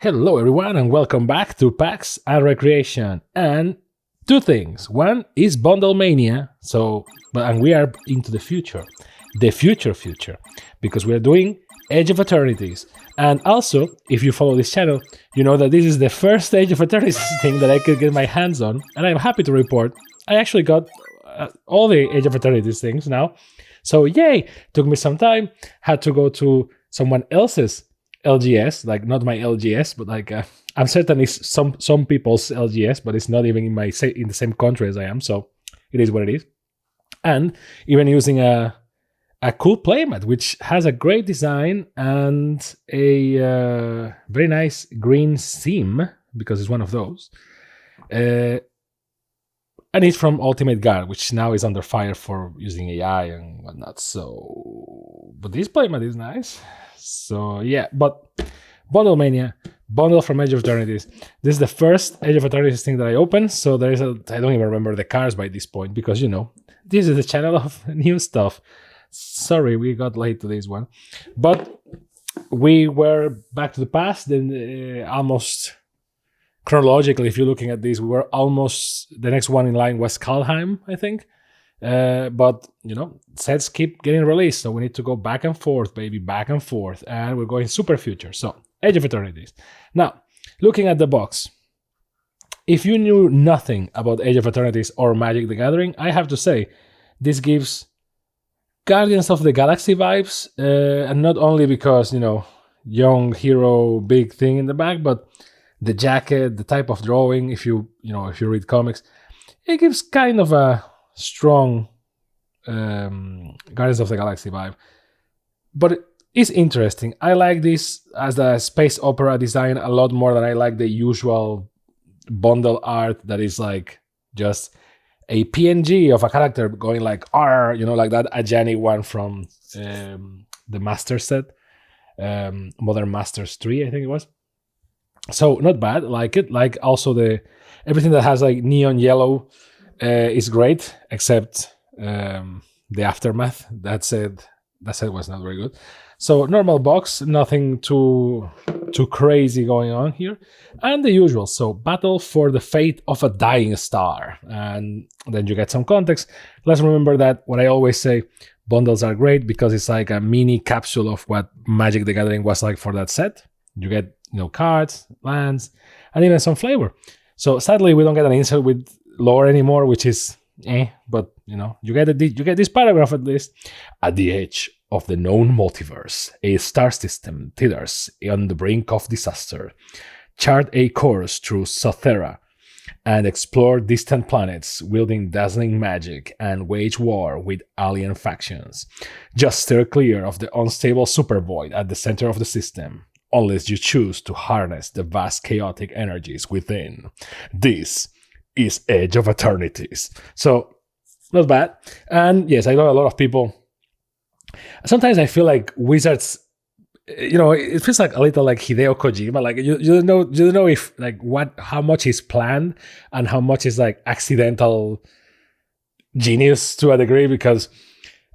Hello everyone and welcome back to PAX and Recreation. And two things. One is Bundlemania, and we are into the future. The future. Because we are doing Age of Eternities. And also, if you follow this channel, you know that this is the first Age of Eternities thing that I could get my hands on. And I'm happy to report, I actually got all the Age of Eternities things now. So yay! Took me some time, had to go to someone else's LGS, like not my LGS, but like I'm certain it's some people's LGS, but it's not even in the same country as I am, so it is what it is. And even using a cool playmat, which has a great design and a very nice green theme, because it's one of those. And it's from Ultimate Guard, which now is under fire for using AI and whatnot. So, but this playmat is nice. So yeah, but Bundlemania, bundle from Age of Eternities. This is the first Age of Eternities thing that I opened. So I don't even remember the cards by this point because, you know, this is the channel of new stuff. Sorry, we got late to this one. But we were back to the past, then almost chronologically, if you're looking at this, we were almost, the next one in line was Kaldheim, I think. But, you know, sets keep getting released, so we need to go back and forth, baby, back and forth, and we're going super future. So, Age of Eternities. Now, looking at the box, if you knew nothing about Age of Eternities or Magic the Gathering, I have to say, this gives Guardians of the Galaxy vibes, and not only because, you know, young hero, big thing in the back, but the jacket, the type of drawing, if you read comics, it gives kind of a strong Guardians of the Galaxy vibe. But it's interesting. I like this as a space opera design a lot more than I like the usual bundle art that is like just a PNG of a character going like R, you know, like that Ajani one from the Master set, Modern Masters 3, I think it was. So not bad, like it. Like also everything that has like neon yellow is great, except the aftermath. That said was not very good. So normal box, nothing too crazy going on here, and the usual. So battle for the fate of a dying star, and then you get some context. Let's remember that what I always say, bundles are great because it's like a mini capsule of what Magic the Gathering was like for that set. You get, you know, cards, lands, and even some flavor. So sadly, we don't get an insert with lore anymore, which is but you know, you get this paragraph at least. At the edge of the known multiverse, a star system teeters on the brink of disaster. Chart a course through Sothera and explore distant planets wielding dazzling magic and wage war with alien factions. Just steer clear of the unstable supervoid at the center of the system, unless you choose to harness the vast chaotic energies within. This is Age of Eternities. So, not bad. And yes, I know a lot of people. Sometimes I feel like Wizards, you know, it feels like a little like Hideo Kojima. Like you don't know if like how much is planned and how much is like accidental genius to a degree. Because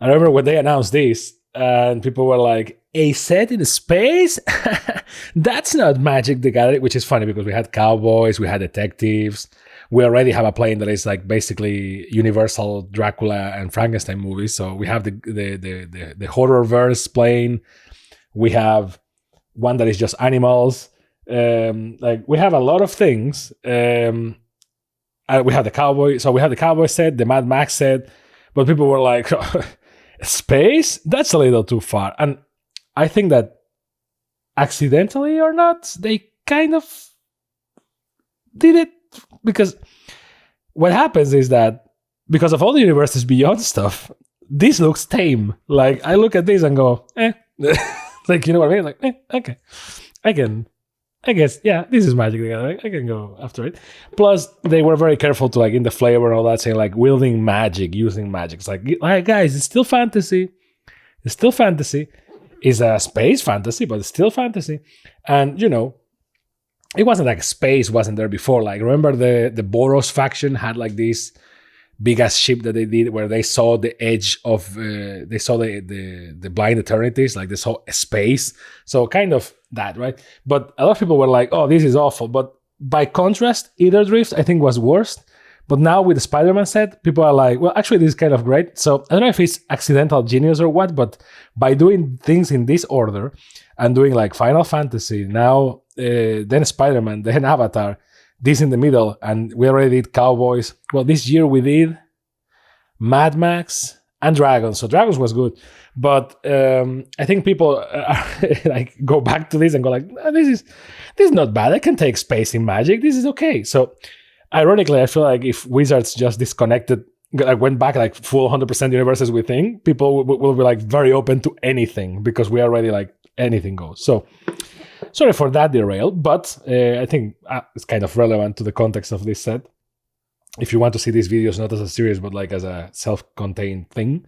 I remember when they announced this, and people were like, "A set in space? That's not Magic the Gathering," which is funny because we had cowboys, we had detectives. We already have a plane that is like basically Universal Dracula and Frankenstein movies. So we have the horror verse plane. We have one that is just animals. Like we have a lot of things. And we have the cowboy. So we have the cowboy set, the Mad Max set. But people were like, space? That's a little too far. And I think that accidentally or not, they kind of did it. Because what happens is that because of all the universes beyond stuff, this looks tame. Like I look at this and go, like, you know what I mean? Like, okay, I guess, yeah, this is Magic the Gathering. I can go after it. Plus, they were very careful to like in the flavor and all that, saying like wielding magic, using magic. It's like guys, it's still fantasy. It's still fantasy. It's a space fantasy, but it's still fantasy. And you know, it wasn't like space wasn't there before. Like remember the Boros faction had like this big ass ship that they did where they saw the edge of they saw the blind eternities, like they saw space. So kind of that, right? But a lot of people were like, oh, this is awful. But by contrast, Ether Drift I think was worst. But now with the Spider-Man set, people are like, well, actually this is kind of great. So I don't know if it's accidental genius or what, but by doing things in this order and doing like Final Fantasy, now then Spider-Man, then Avatar, this in the middle, and we already did Cowboys. Well, this year we did Mad Max and Dragons. So Dragons was good, but I think people like go back to this and go like, this is not bad. I can take space in Magic. This is okay. So ironically, I feel like if Wizards just disconnected, like went back like full 100% universe as we think, people will be like very open to anything because we already like anything goes. So sorry for that derail, but I think it's kind of relevant to the context of this set. If you want to see these videos not as a series, but like as a self-contained thing.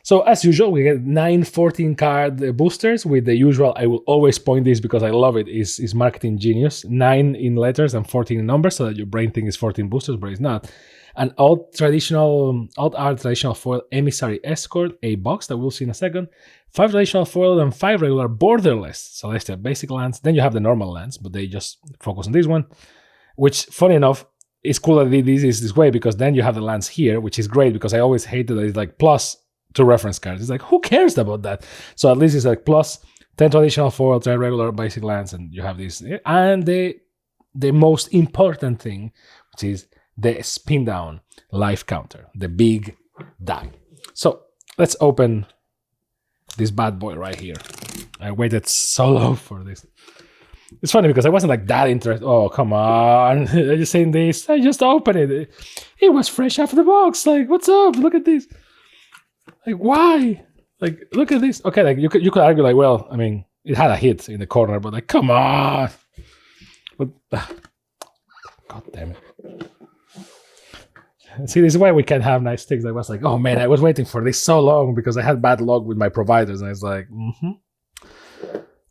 So as usual, we get 9 14 card boosters with the usual, I will always point this because I love it, is marketing genius. 9 in letters and 14 in numbers, so that your brain thinks it's 14 boosters, but it's not. An alt art traditional foil emissary escort, a box that we'll see in a second. 5 traditional foil and 5 regular borderless celestial basic lands. Then you have the normal lands, but they just focus on this one, which funny enough, it's cool that this is this way because then you have the lands here, which is great because I always hated that it's like plus 2 reference cards. It's like, who cares about that? So at least it's like plus 10 traditional foil, 10 regular basic lands, and you have this. And the most important thing, which is the spin down life counter, the big die. So let's open this bad boy right here. I waited so long for this. It's funny because I wasn't like that interested. Oh, come on. I just saying this. I just opened it. It was fresh off the box. Like, what's up? Look at this. Like, why? Like, look at this. Okay, like you could argue like, well, I mean, it had a hit in the corner, but like, come on. But, God damn it. See, this is why we can't have nice things. I was like, oh man, I was waiting for this so long because I had bad luck with my providers. And I was like,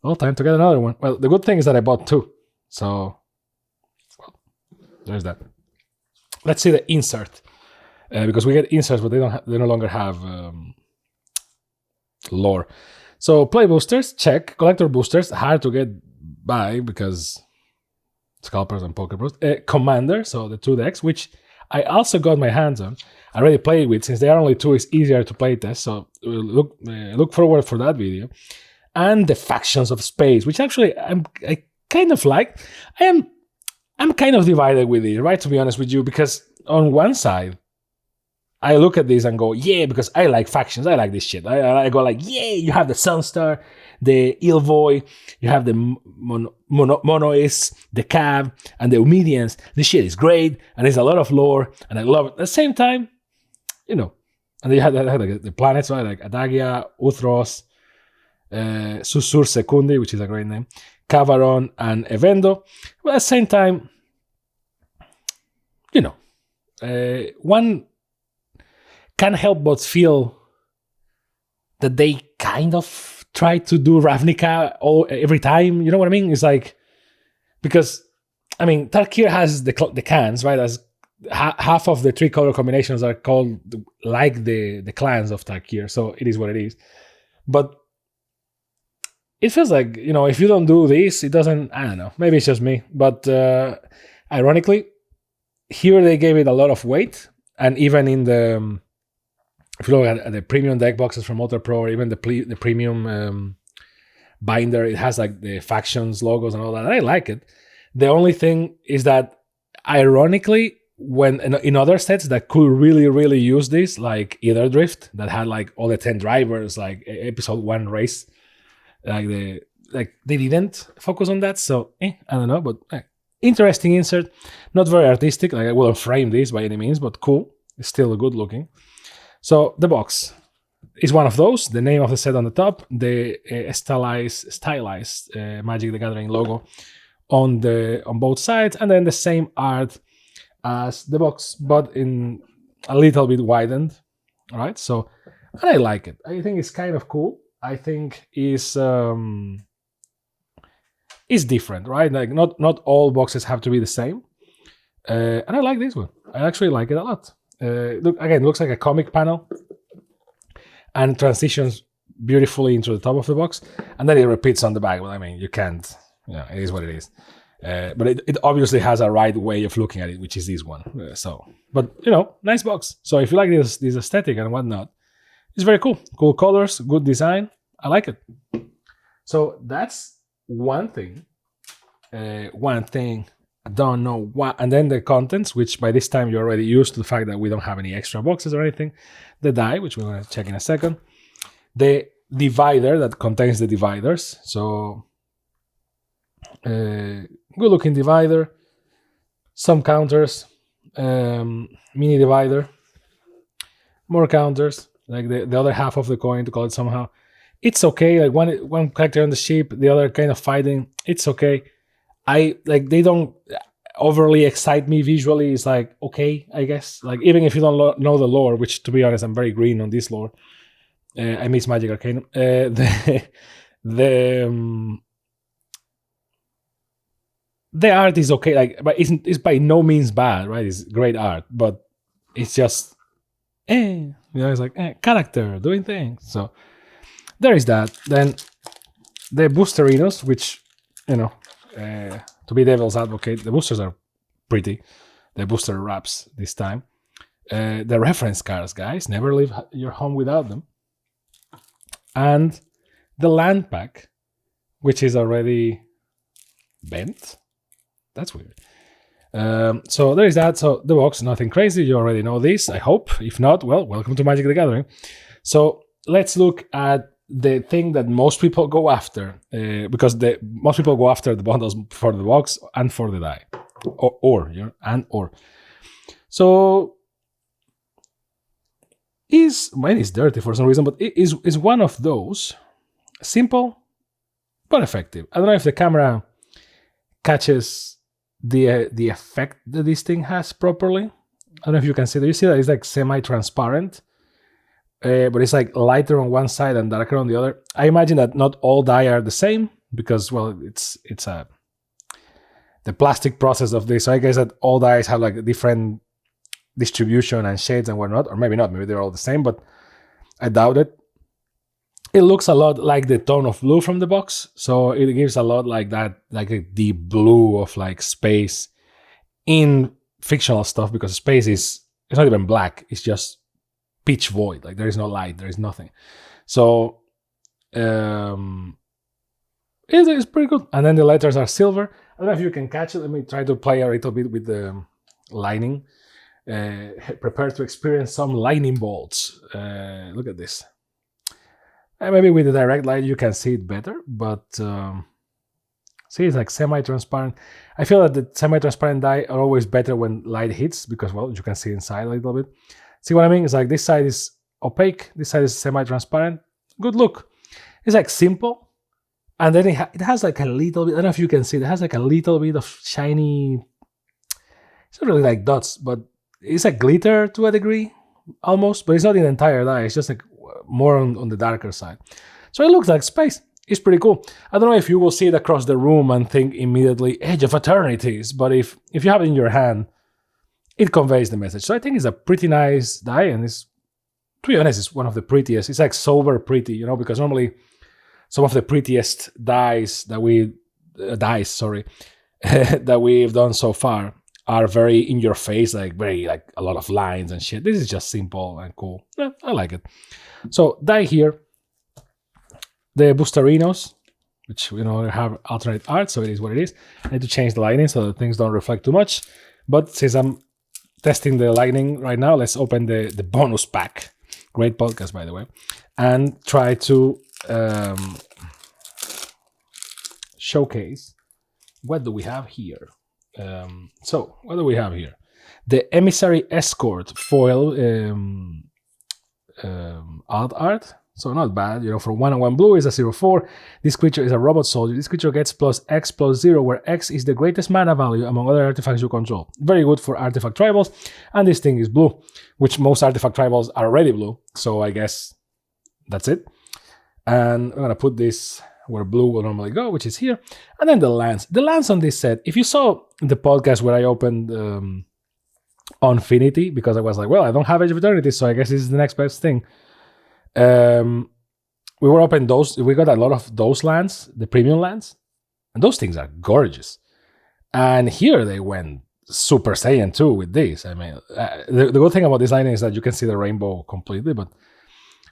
well, time to get another one. Well, the good thing is that I bought 2. So, well, there's that. Let's see the insert. Because we get inserts, but they no longer have lore. So, play boosters, check. Collector boosters, hard to get by because Scalpers and Poker Bros. Commander, so the 2 decks, which I also got my hands on. I already played with. Since they are only 2, it's easier to play test. So look forward for that video. And the Factions of Space, which actually I kind of like. I'm kind of divided with it, right? To be honest with you, because on one side, I look at this and go, yeah, because I like factions. I like this shit. I go like, yeah, you have the Sunstar, the Ilvoy, you have the Monois, the Cab, and the Umidians. This shit is great, and there's a lot of lore, and I love it. At the same time, you know, and they had the planets, right? Like Adagia, Uthros, Susur Secundi, which is a great name, Cavaron, and Evendo. But at the same time, you know, one can't help but feel that they kind of try to do Ravnica every time. You know what I mean? It's like, because, I mean, Tarkir has the clans, right? As half of the 3 color combinations are called like the clans of Tarkir, so it is what it is. But it feels like, you know, if you don't do this, it doesn't, I don't know, maybe it's just me. But ironically, here they gave it a lot of weight, and even in the, if you look at the premium deck boxes from Ultra Pro, or even the premium binder, it has like the factions logos and all that. And I like it. The only thing is that, ironically, when in other sets that could really, really use this, like Ether Drift, that had like all the 10 drivers, like episode 1 race, they didn't focus on that. So I don't know, but interesting insert. Not very artistic. Like I wouldn't frame this by any means, but cool. It's still good looking. So the box is one of those. The name of the set on the top, the stylized Magic the Gathering logo on both sides, and then the same art as the box, but in a little bit widened. All right. So, and I like it. I think it's kind of cool. I think is different, right? Like not all boxes have to be the same. And I like this one. I actually like it a lot. Looks like a comic panel, and transitions beautifully into the top of the box, and then it repeats on the back. Well, I mean, you can't. It is what it is. But it obviously has a right way of looking at it, which is this one. But nice box. So if you like this aesthetic and whatnot, it's very cool. Cool colors, good design. I like it. So that's one thing. I don't know what. And then the contents, which by this time you're already used to the fact that we don't have any extra boxes or anything. The die, which we're going to check in a second. The divider that contains the dividers. So good looking divider. Some counters. Mini divider. More counters. Like the other half of the coin, to call it somehow. It's okay. Like one character on the ship, the other kind of fighting. It's okay. They don't overly excite me visually. It's like, okay, I guess. Like, even if you don't know the lore, which to be honest, I'm very green on this lore. I miss Magic Arcanum. The art is okay, like, but it's by no means bad, right? It's great art, but it's just, it's like character doing things. So there is that. Then the boosterinos, which to be devil's advocate, the boosters are pretty. The booster wraps this time. The reference cards, guys, never leave your home without them. And the land pack, which is already bent. That's weird. So there is that. So the box, nothing crazy. You already know this, I hope. If not, well, welcome to Magic the Gathering. So let's look at the thing that most people go after, because most people go after the bundles for the box and for the die, or. So mine is dirty for some reason, but it is one of those simple but effective. I don't know if the camera catches the effect that this thing has properly. I don't know if you can see that. You see that it's like semi-transparent. But it's like lighter on one side and darker on the other. I imagine that not all die are the same because, well, it's the plastic process of this. So I guess that all dies have like a different distribution and shades and whatnot, or maybe not. Maybe they're all the same, but I doubt it. It looks a lot like the tone of blue from the box, so it gives a lot like that, like a deep blue of like space in fictional stuff, because space it's not even black. It's just pitch void, like there is no light, there is nothing. So it's pretty good. And then the letters are silver. I don't know if you can catch it. Let me try to play a little bit with the lining. Prepare to experience some lightning bolts. Look at this. Maybe with the direct light you can see it better, but see, it's like semi-transparent. I feel that the semi-transparent die are always better when light hits, because, well, you can see inside a little bit. See what I mean? It's like this side is opaque, this side is semi-transparent. Good look. It's like simple, and then it has like a little bit, I don't know if you can see, it has like a little bit of shiny, it's not really like dots, but it's like glitter to a degree, almost, but it's not in the entire die, it's just like more on the darker side. So it looks like space. It's pretty cool. I don't know if you will see it across the room and think immediately, Age of Eternities, but if you have it in your hand, it conveys the message. So I think it's a pretty nice die, and it's, to be honest, it's one of the prettiest. It's like sober pretty, because normally some of the prettiest dies that that we've done so far are very in your face, like very like a lot of lines and shit. This is just simple and cool. Yeah, I like it. So die here, the boosterinos, which have alternate art, so it is what it is. I need to change the lighting so that things don't reflect too much. But since I'm testing the lighting right now, let's open the bonus pack. Great podcast, by the way, and try to showcase what do we have here. So what do we have here? The Emissary Escort foil alt art. So not bad, for 1/1 blue is a 0/4. This creature is a robot soldier. This creature gets +X/+0, where X is the greatest mana value among other artifacts you control. Very good for artifact tribals, and this thing is blue, which most artifact tribals are already blue, so I guess that's it. And I'm gonna put this where blue will normally go, which is here. And then the lands. The lands on this set, if you saw the podcast where I opened Infinity because I was like, well, I don't have Age of Eternities, so I guess this is the next best thing. We were open those. We got a lot of those lands, the premium lands, and those things are gorgeous. And here they went Super Saiyan 2 with this. I mean, the good thing about this line is that you can see the rainbow completely, but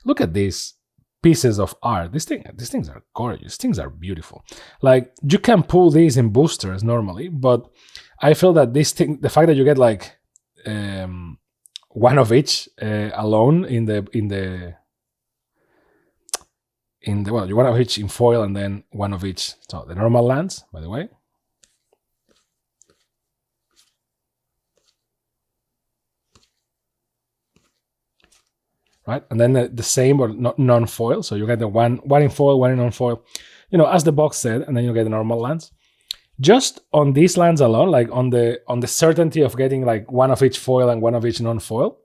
look at these pieces of art. These things are gorgeous. These things are beautiful. Like, you can pull these in boosters normally, but I feel that this thing, the fact that you get like one of each alone in the well, you one of each in foil and then one of each. So the normal lands, by the way. Right, and then the same or non-foil. So you get the one in foil, one in non-foil. You know, as the box said, and then you get the normal lands. Just on these lands alone, like on the certainty of getting like one of each foil and one of each non-foil,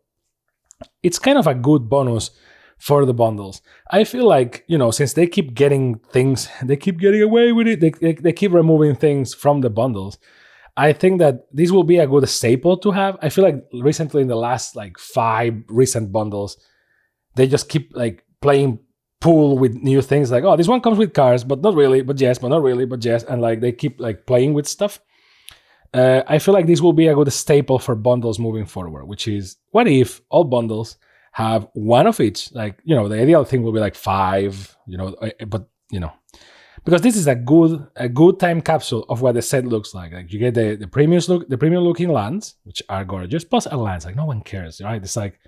it's kind of a good bonus for the bundles. I feel like, you know, since they keep getting things, they keep getting away with it, they keep removing things from the bundles. I think that this will be a good staple to have. I feel like recently in the last like 5 recent bundles, they just keep like playing pool with new things. Like, oh, this one comes with cards, but not really, but yes, but not really, but yes. And like they keep like playing with stuff. I feel like this will be a good staple for bundles moving forward, which is, what if all bundles have one of each? Like, you know, the ideal thing will be like 5, you know, but you know, because this is a good time capsule of what the set looks like. Like, you get the premium looking lands, which are gorgeous, plus a lands. Like, no one cares, right? It's like,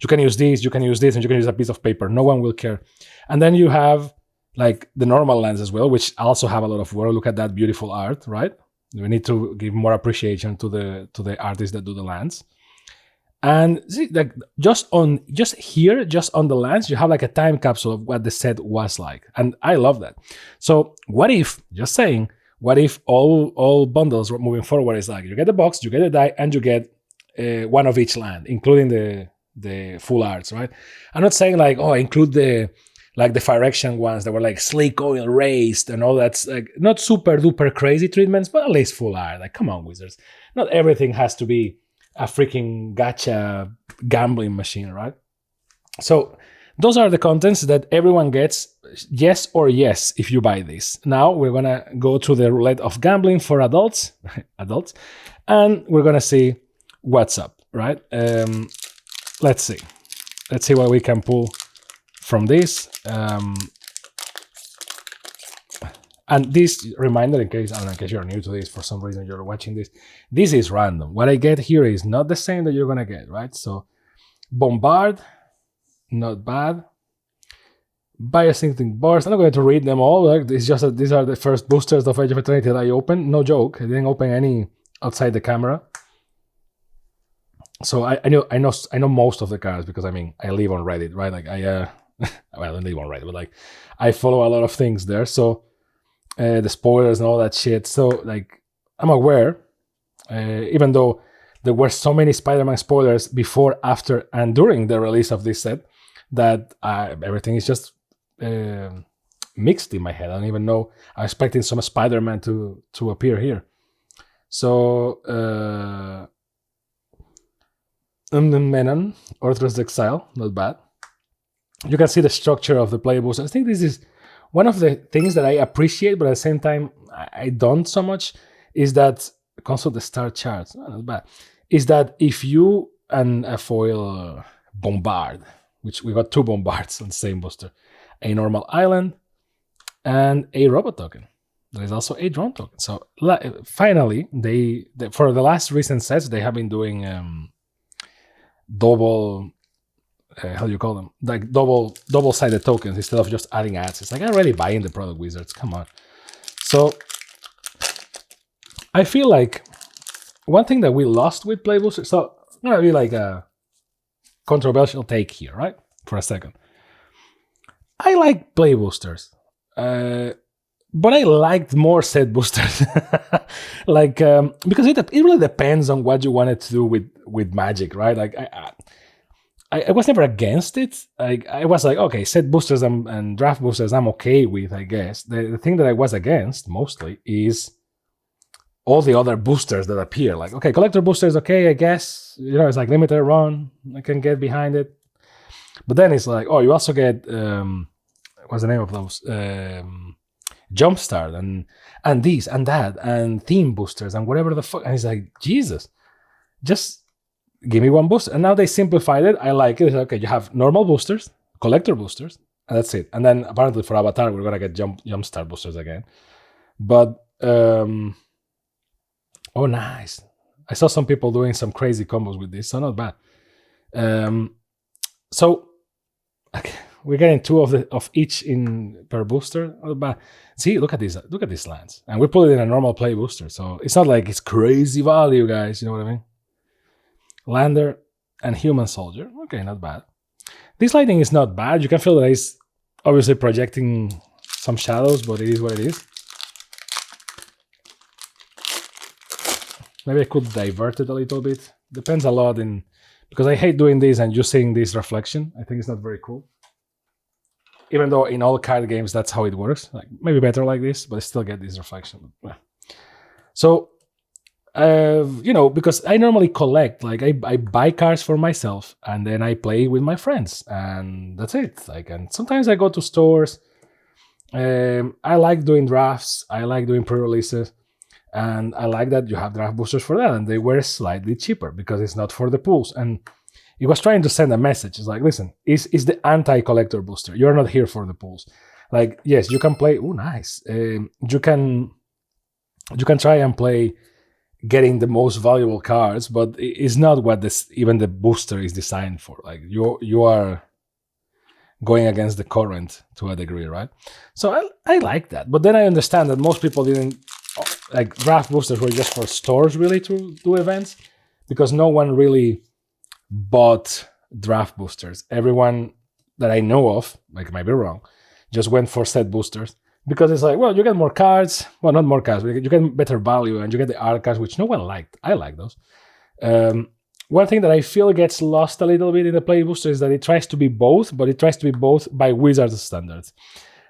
you can use this, and you can use a piece of paper. No one will care. And then you have like the normal lands as well, which also have a lot of work. Look at that beautiful art, right? We need to give more appreciation to the artists that do the lands. And see, like just on the lands, you have like a time capsule of what the set was like. And I love that. So what if, just saying, what if all bundles moving forward is like, you get the box, you get the die, and you get one of each land, including the full arts, right? I'm not saying like, oh, include the Phyrexian ones that were like sleek oil raised and all that's like not super duper crazy treatments, but at least full art. Like, come on, Wizards. Not everything has to be a freaking gacha gambling machine, right? So those are the contents that everyone gets, yes or yes, if you buy this. Now we're gonna go to the roulette of gambling for adults, and we're gonna see what's up, right? Let's see what we can pull from this. And this reminder, in case you're new to this, for some reason you're watching this is random. What I get here is not the same that you're gonna get, right? So Bombard, not bad. Biosynthetic Burst, I'm not going to read them all. Like, it's just that these are the first boosters of Age of Eternity that I opened. No joke, I didn't open any outside the camera. So I know most of the cards because I mean I live on Reddit, right? Like well, I don't live on Reddit, but like I follow a lot of things there. So the spoilers and all that shit. So like I'm aware, even though there were so many Spider-Man spoilers before, after, and during the release of this set, that everything is just mixed in my head. I don't even know. I'm expecting some Spider-Man to appear here. So Menon, Orthrus Exile, not bad. You can see the structure of the playables. I think this is one of the things that I appreciate, but at the same time I don't so much, is that, consult the star charts, not bad, is that if you and a foil Bombard, which we got 2 Bombards on the same booster, a normal island, and a robot token. There is also a drone token. So finally, they for the last recent sets, they have been doing double, how do you call them? Like double-sided tokens instead of just adding ads. It's like, I'm already buying the product, Wizards. Come on. So I feel like one thing that we lost with Play Boosters, so I'm going to be like a controversial take here, right? For a second. I like Play Boosters, but I liked more set boosters. Like, because it really depends on what you wanted to do with Magic, right? Like, I was never against it. I was like, okay, set boosters and draft boosters I'm okay with, I guess. The thing that I was against mostly is all the other boosters that appear. Like, okay, collector boosters, okay, I guess. It's like limited run. I can get behind it. But then it's like, oh, you also get, what's the name of those? Jumpstart and these and that and theme boosters and whatever the fuck. And it's like, Jesus, just give me one booster. And now they simplified it. I like it. It's like, okay, you have normal boosters, collector boosters, and that's it. And then apparently for Avatar, we're going to get Jumpstart boosters again. But, oh, nice. I saw some people doing some crazy combos with this, so not bad. So okay, we're getting 2 of each in per booster. Not bad. See, look at these lands, and we put it in a normal play booster, so it's not like it's crazy value, guys. You know what I mean? Lander and Human Soldier. Okay, not bad. This lighting is not bad. You can feel that it's obviously projecting some shadows, but it is what it is. Maybe I could divert it a little bit. Depends a lot because I hate doing this and just seeing this reflection. I think it's not very cool. Even though in all card games, that's how it works. Like maybe better like this, but I still get this reflection. So, because I normally collect, like I buy cards for myself and then I play with my friends and that's it. Like, and sometimes I go to stores. I like doing drafts. I like doing pre-releases. And I like that you have draft boosters for that, and they were slightly cheaper because it's not for the pools. And it was trying to send a message. It's like, listen, it's the anti-collector booster. You're not here for the pools. Like, yes, you can play. Oh, nice. You can try and play getting the most valuable cards, but it's not what even the booster is designed for. Like you are going against the current to a degree, right? So I like that. But then I understand that most people didn't. Like draft boosters were just for stores really to do events because no one really bought draft boosters. Everyone that I know of, like I might be wrong, just went for set boosters because it's like, well, you get more cards. Well, not more cards, but you get better value and you get the art cards, which no one liked. I like those. One thing that I feel gets lost a little bit in the play booster is that it tries to be both, but it tries to be both by Wizards standards,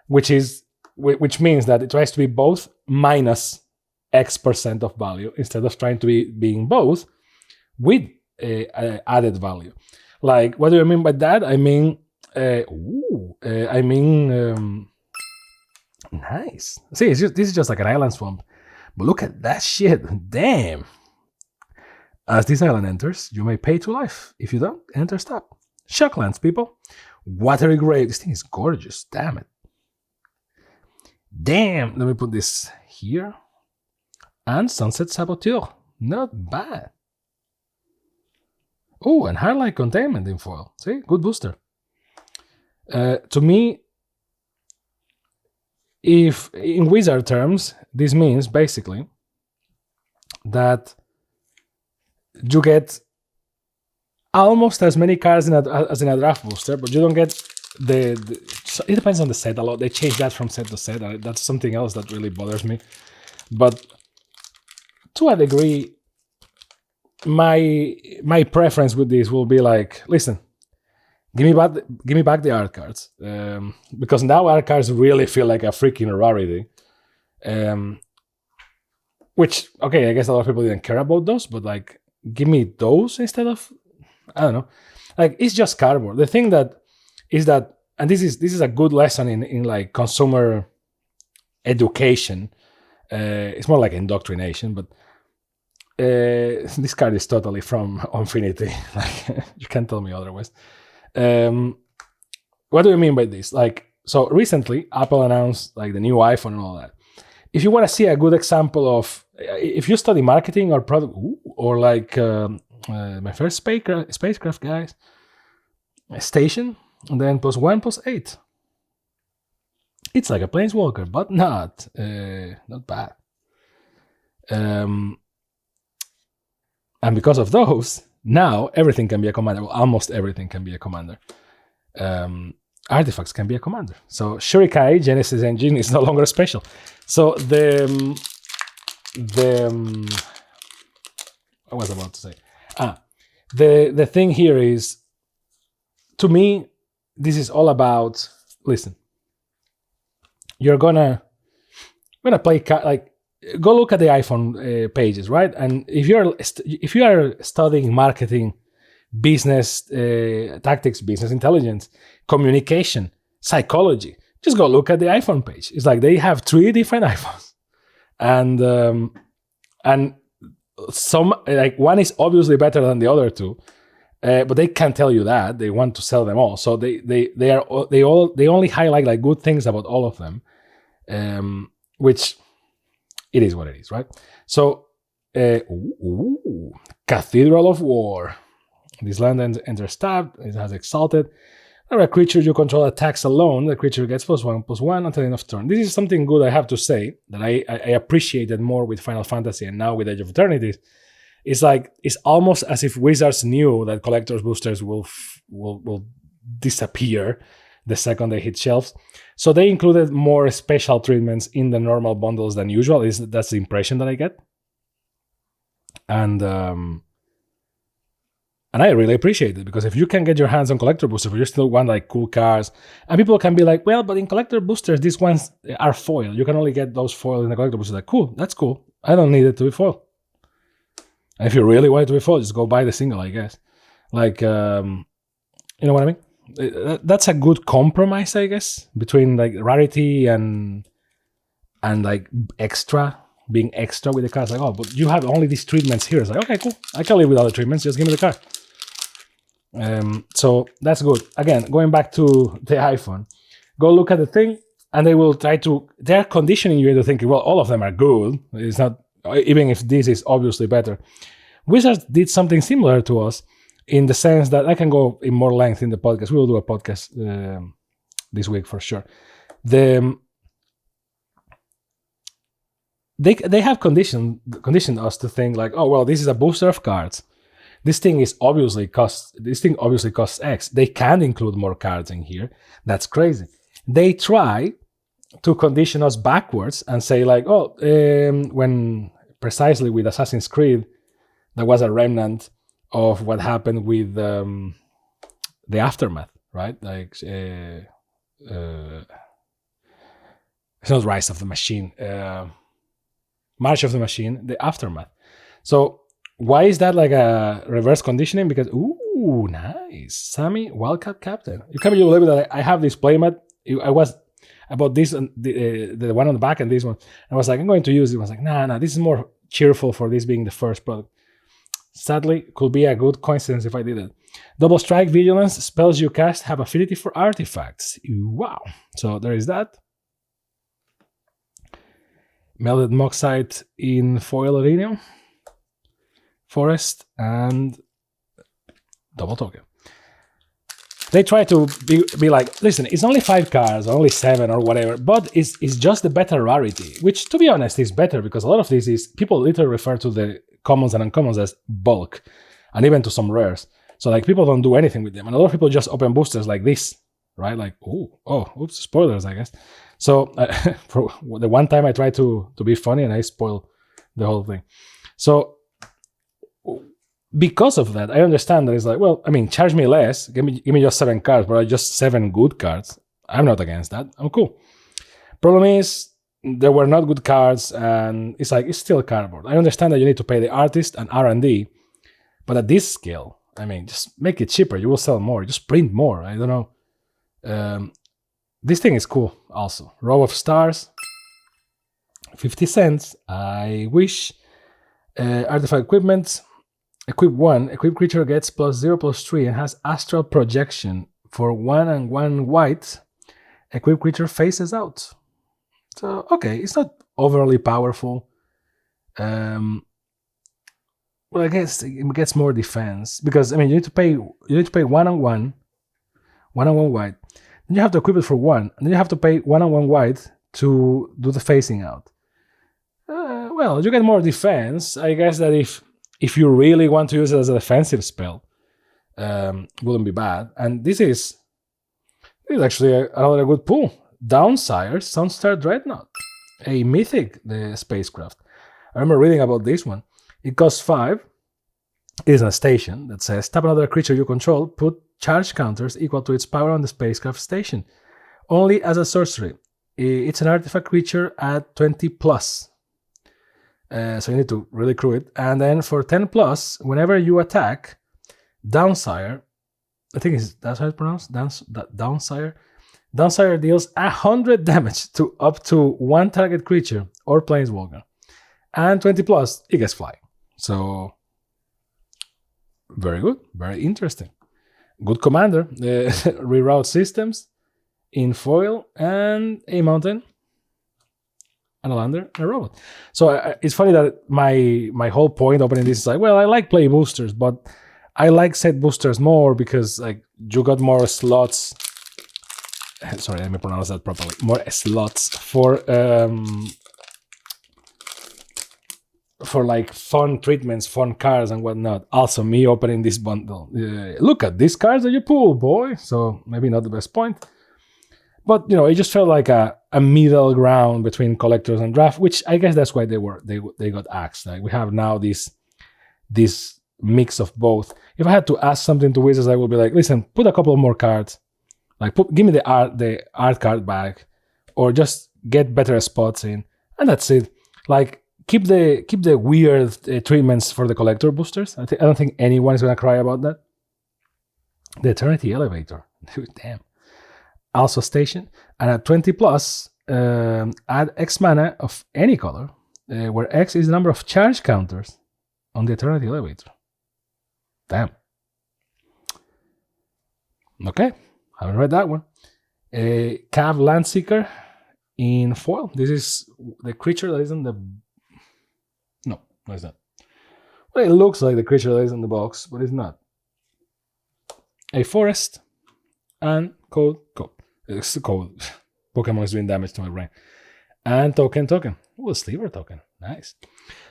which means that it tries to be both minus X% of value instead of trying to being both with added value. Like, what do I mean by that? I mean, nice. See, this is just like an island swamp, but look at that shit. Damn. As this island enters, you may pay to life. If you don't, enter stop. Shocklands, people. Watery Grave. This thing is gorgeous. Damn it. Damn. Let me put this here. And Sunset Saboteur. Not bad. Oh, and Highlight Containment in foil. See? Good booster. To me, if in Wizard terms, this means basically that you get almost as many cards as in a draft booster, but you don't get so it depends on the set a lot. They change that from set to set. That's something else that really bothers me. But to a degree, my preference with this will be like, listen, give me back the art cards, because now art cards really feel like a freaking rarity. Which, okay, I guess a lot of people didn't care about those, but like, give me those instead of, I don't know, like it's just cardboard. The thing that is that, and this is a good lesson in like consumer education. It's more like indoctrination, but this card is totally from Infinity. Like, you can't tell me otherwise. What do you mean by this? Like, so recently Apple announced like the new iPhone and all that. If you want to see a good example of, if you study marketing or product, or like my first spacecraft, guys, station, and then +1 +8. It's like a planeswalker, but not bad. And because of those, now everything can be a commander. Well, almost everything can be a commander. Artifacts can be a commander. So Shurikai Genesis Engine is no longer special. So I was about to say. The thing here is, to me, this is all about, listen, you're gonna play, like, go look at the iPhone pages, right? And if you are studying marketing, business tactics, business intelligence, communication, psychology, just go look at the iPhone page. It's like they have 3 different iPhones, and some, like, one is obviously better than the other two, but they can't tell you that. They want to sell them all, so they only highlight like good things about all of them, which it is what it is, right? So, Cathedral of War. This land enters tapped. It has Exalted. Whenever a creature you control attacks alone, the creature gets +1/+1 until the end of turn. This is something good I have to say that I appreciated more with Final Fantasy and now with Age of Eternities. It's like, it's almost as if Wizards knew that collector's boosters will disappear the second they hit shelves. So they included more special treatments in the normal bundles than usual. That's the impression that I get. And I really appreciate it, because if you can get your hands on collector boosters, but you still want like cool cards, and people can be like, well, but in collector boosters, these ones are foil. You can only get those foil in the collector boosters. Like, cool, that's cool. I don't need it to be foil. And if you really want it to be foil, just go buy the single, I guess. Like, you know what I mean? That's a good compromise, I guess, between like rarity and like being extra with the cards. Like, oh, but you have only these treatments here. It's like, okay, cool. I can live with other treatments. Just give me the card. So that's good. Again, going back to the iPhone, go look at the thing, and they're conditioning you into thinking, well, all of them are good. It's not, even if this is obviously better. Wizards did something similar to us in the sense that I can go in more length in the podcast. We will do a podcast this week for sure. They have conditioned us to think like, oh, well, this is a booster of cards. This thing obviously costs X. They can include more cards in here. That's crazy. They try to condition us backwards and say like, oh, when precisely with Assassin's Creed, there was a remnant of what happened with the Aftermath, right? Like, it's not Rise of the Machine, March of the Machine, the Aftermath. So why is that like a reverse conditioning? Because, ooh, nice. Sammy, Wildcat Captain. You can't believe that I have this playmat. I was about this, the one on the back and this one. I was like, I'm going to use it. I was like, nah, this is more cheerful for this being the first product. Sadly, could be a good coincidence if I did it. Double Strike, Vigilance, spells you cast have affinity for artifacts. Wow. So there is that. Melted Moxite in foil Arenium, Forest, and double token. They try to be like, listen, it's only 5 cards, or only 7 or whatever, but it's just the better rarity, which, to be honest, is better, because a lot of this is, people literally refer to the commons and uncommons as bulk, and even to some rares. So like, people don't do anything with them, and a lot of people just open boosters like this, right? Like, oops, spoilers, I guess. So for the one time I tried to be funny and I spoiled the whole thing. So because of that, I understand that it's like, well, I mean, charge me less, give me just 7 cards, but just 7 good cards. I'm not against that. I'm cool. Problem is, there were not good cards, and it's like, it's still cardboard. I understand that you need to pay the artist and R&D, but at this scale, I mean, just make it cheaper. You will sell more. Just print more. I don't know. This thing is cool also. Row of Stars, 50 cents. I wish. Artifact equipment. Equip 1. Equip creature gets +0/+3 and has Astral Projection for 1 and 1 white. Equip creature faces out. So, okay, it's not overly powerful. Well, I guess it gets more defense, because, I mean, you need to pay 1 and 1 white. Then you have to equip it for 1, and then you have to pay 1 and 1 white to do the facing out. Well, you get more defense. I guess that if you really want to use it as a defensive spell, wouldn't be bad. And this is actually another good pull. Downsire, Sunstar Dreadnought, a mythic the spacecraft. I remember reading about this one. It costs 5. It is a station that says, tap another creature you control, put charge counters equal to its power on the spacecraft station. Only as a sorcery. It's an artifact creature at 20+. So you need to really crew it. And then for 10 plus, whenever you attack, Downsire, I think that's how it's pronounced, Downsire. Downsire deals 100 damage to up to one target creature or planeswalker. And 20 plus, it gets flying. So, very good, very interesting. Good commander. Reroute systems in foil and a mountain and a lander and a robot. So it's funny that my whole point opening this is like, well, I like play boosters, but I like set boosters more because like you got more slots. Sorry, let me pronounce that properly. More slots for like fun treatments, fun cards and whatnot. Also, me opening this bundle. Look at these cards that you pull, boy. So maybe not the best point, but you know, it just felt like a middle ground between collectors and draft, which I guess that's why they got axed. Like we have now this mix of both. If I had to ask something to Wizards, I would be like, listen, put a couple more cards. Like give me the art card back, or just get better spots in, and that's it. Like keep the weird treatments for the collector boosters. I don't think anyone is gonna cry about that. The Eternity Elevator, damn. Also station, and at 20 plus, add X mana of any color, where X is the number of charge counters on the Eternity Elevator. Damn. Okay, haven't read that one. Cav Landseeker in foil. This is the creature that is in the... No, it's not. Well, it looks like the creature that is in the box, but it's not. A forest and code. It's code. Pokemon is doing damage to my brain. And token. Oh, a Sliver token. Nice.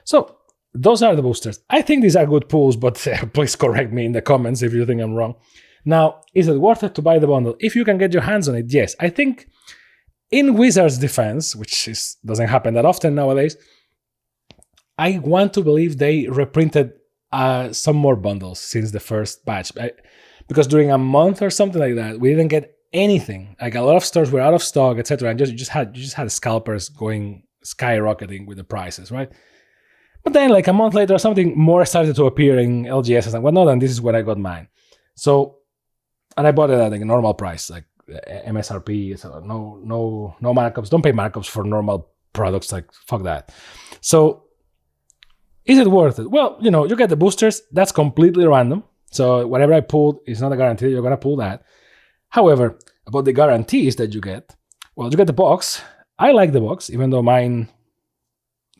So, those are the boosters. I think these are good pulls, but please correct me in the comments if you think I'm wrong. Now, is it worth it to buy the bundle? If you can get your hands on it, yes. I think in Wizards' defense, which doesn't happen that often nowadays, I want to believe they reprinted some more bundles since the first batch. Because during a month or something like that, we didn't get anything. Like a lot of stores were out of stock, etc. And you just had scalpers going skyrocketing with the prices, right? But then like a month later, something more started to appear in LGS and whatnot, and this is when I got mine. So, and I bought it at like a normal price, like MSRP. So no markups. Don't pay markups for normal products. Like fuck that. So, is it worth it? Well, you know, you get the boosters. That's completely random. So whatever I pulled is not a guarantee you're gonna pull that. However, about the guarantees that you get, well, you get the box. I like the box, even though mine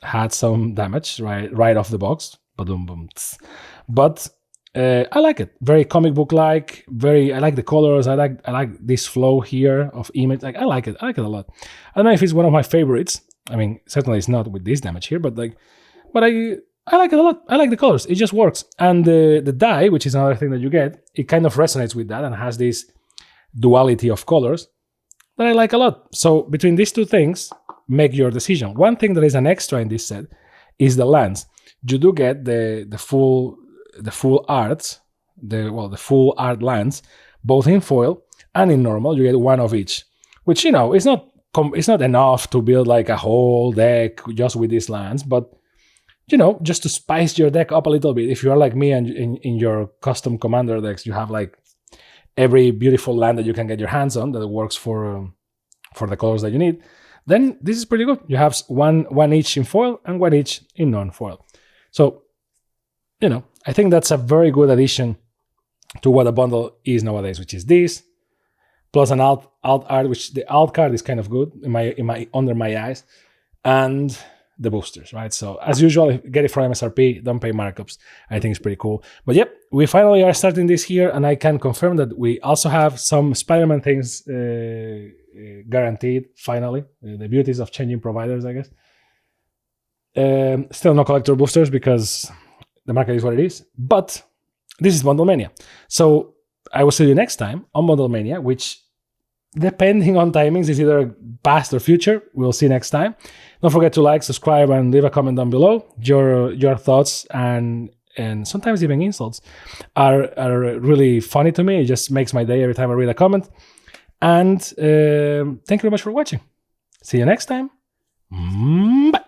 had some damage right off the box. But I like it. Very comic book like. I like the colors. I like this flow here of image. Like I like it. I like it a lot. I don't know if it's one of my favorites. I mean, certainly it's not with this damage here, but I like it a lot. I like the colors. It just works. And the die, which is another thing that you get, it kind of resonates with that and has this duality of colors that I like a lot. So between these two things, make your decision. One thing that is an extra in this set is the lands. You do get the full arts, the full art lands, both in foil and in normal. You get one of each, which, you know, it's not enough to build like a whole deck just with these lands, but you know, just to spice your deck up a little bit. If you are like me and in your custom commander decks, you have like every beautiful land that you can get your hands on that works for the colors that you need, then this is pretty good. You have one each in foil and one each in non-foil. So, you know, I think that's a very good addition to what a bundle is nowadays, which is this, plus an alt art, which the alt card is kind of good under my eyes, and the boosters, right? So as usual, get it for MSRP, don't pay markups. I think it's pretty cool. But yep, we finally are starting this here, and I can confirm that we also have some Spider-Man things guaranteed, finally. The beauties of changing providers, I guess. Still no collector boosters because the market is what it is, but this is Bundlemania. So I will see you next time on Bundlemania, which, depending on timings, is either past or future. We'll see next time. Don't forget to like, subscribe, and leave a comment down below. Your thoughts and sometimes even insults are really funny to me. It just makes my day every time I read a comment. And thank you very much for watching. See you next time. Bye.